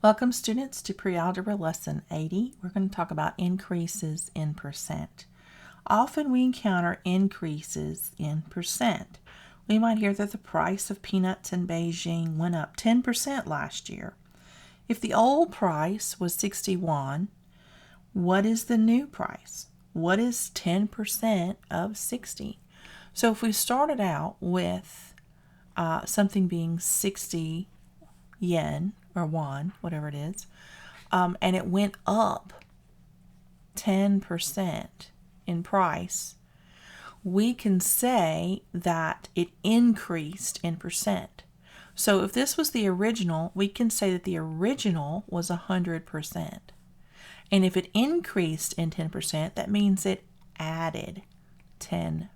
Welcome students to Prealgebra Lesson 80. We're going to talk about increases in percent. Often we encounter increases in percent. We might hear that the price of peanuts in Beijing went up 10% last year. If the old price was 61, what is the new price? What is 10% of 60? So if we started out with something being 60 yen or won, whatever it is, and it went up 10% in price, we can say that it increased in percent. So if this was the original, we can say that the original was 100%. And if it increased in 10%, that means it added 10%.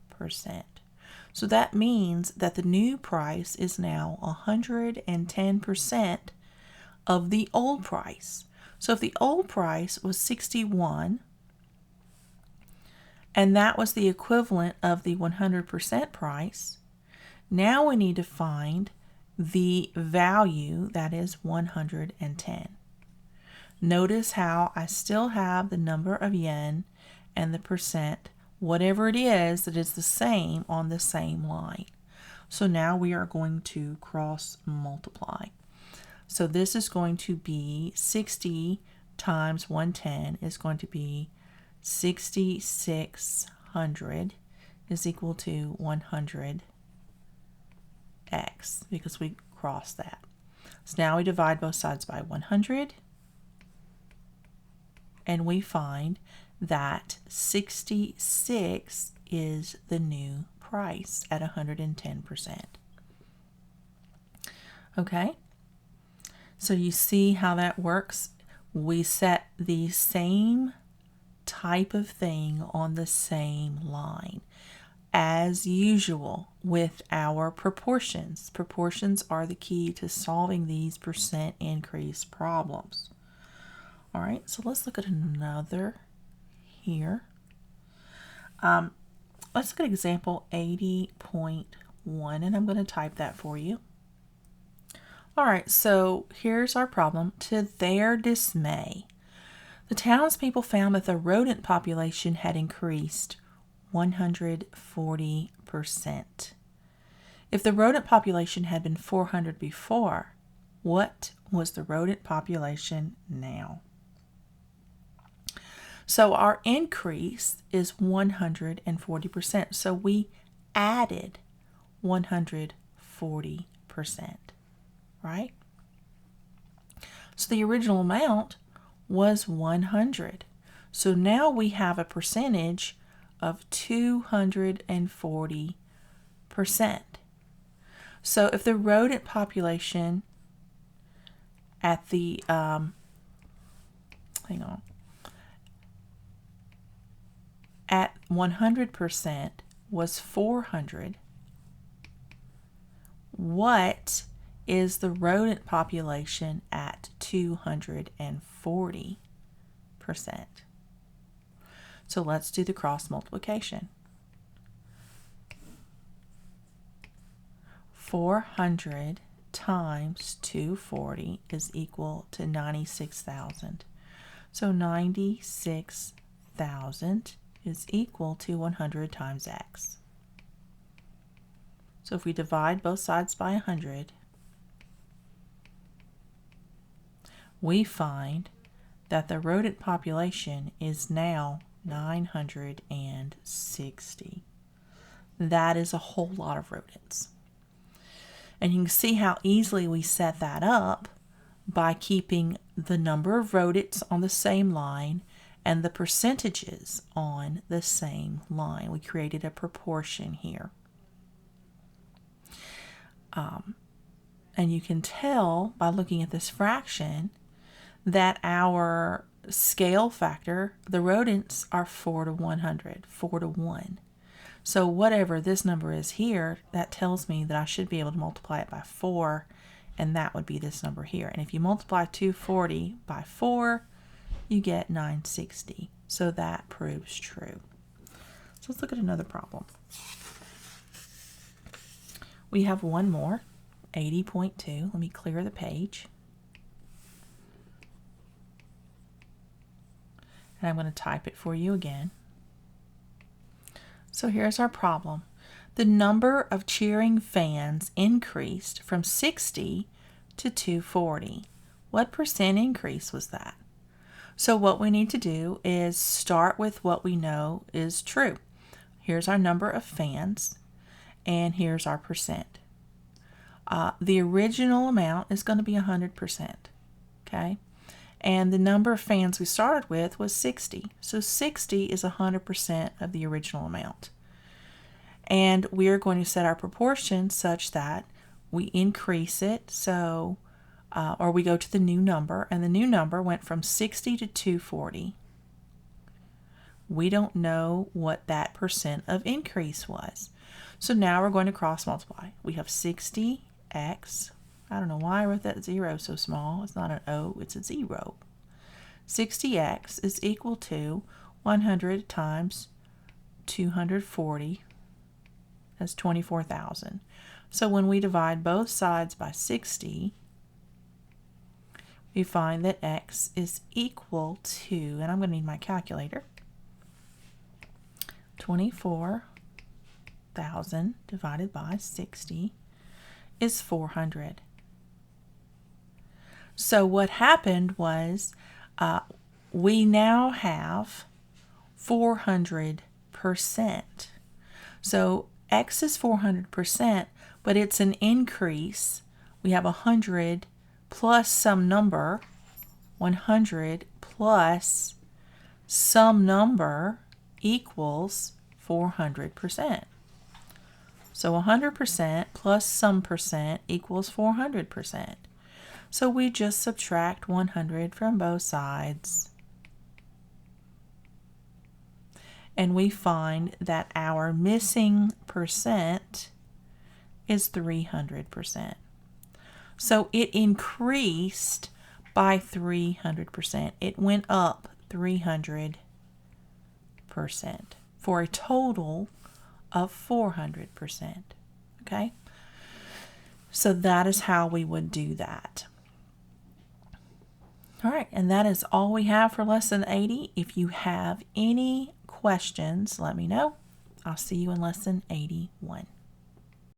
So that means that the new price is now 110% of the old price. So if the old price was 61, and that was the equivalent of the 100% price, now we need to find the value that is 110. Notice how I still have the number of yen and the percent, whatever it is, that is the same on the same line. So now we are going to cross multiply. So this is going to be 60 times 110 is going to be 6,600 is equal to 100x because we crossed that. So now we divide both sides by 100 and we find that 66 is the new price at 110%. Okay, so you see how that works? We set the same type of thing on the same line. As usual with our proportions. Proportions are the key to solving these percent increase problems. All right, so let's look at another here. Let's look at example 80.1, and I'm going to type that for you. All right, so here's our problem. To their dismay, the townspeople found that the rodent population had increased 140%. If the rodent population had been 400 before, what was the rodent population now? So our increase is 140%. So we added 140%, right? So the original amount was 100. So now we have a percentage of 240%. So if the rodent population at the at 100% was 400, what is the rodent population at 240%? So let's do the cross multiplication. 400 times 240 is equal to 96,000. So 96,000 is equal to 100 times x. So if we divide both sides by 100, we find that the rodent population is now 960. That is a whole lot of rodents. And you can see how easily we set that up by keeping the number of rodents on the same line and the percentages on the same line. We created a proportion here. And you can tell by looking at this fraction that our scale factor, the rodents are 4 to 100, 4 to 1. So whatever this number is here, that tells me that I should be able to multiply it by 4, and that would be this number here. And if you multiply 240 by 4, you get 960. So that proves true. So let's look at another problem. We have one more, 80.2. Let me clear the page. And I'm going to type it for you again. So here's our problem. The number of cheering fans increased from 60 to 240. What percent increase was that? So what we need to do is start with what we know is true. Here's our number of fans, and here's our percent. The original amount is going to be 100%, okay? And the number of fans we started with was 60. So 60 is 100% of the original amount. And we are going to set our proportion such that we increase it, so or we go to the new number, and the new number went from 60 to 240. We don't know what that percent of increase was. So now we're going to cross multiply. We have 60x. I don't know why I wrote that 0 so small. It's not an O, it's a 0. 60x is equal to 100 times 240. That's 24,000. So when we divide both sides by 60, we find that x is equal to, and I'm going to need my calculator, 24,000 divided by 60 is 400. So what happened was we now have 400%. So x is 400%, but it's an increase. We have 100 plus some number, 100 plus some number equals 400%. So 100% plus some percent equals 400%. So we just subtract 100 from both sides, and we find that our missing percent is 300%. So it increased by 300%. It went up 300% for a total of 400%. Okay? So that is how we would do that. All right, and that is all we have for lesson 80. If you have any questions, let me know. I'll see you in lesson 81.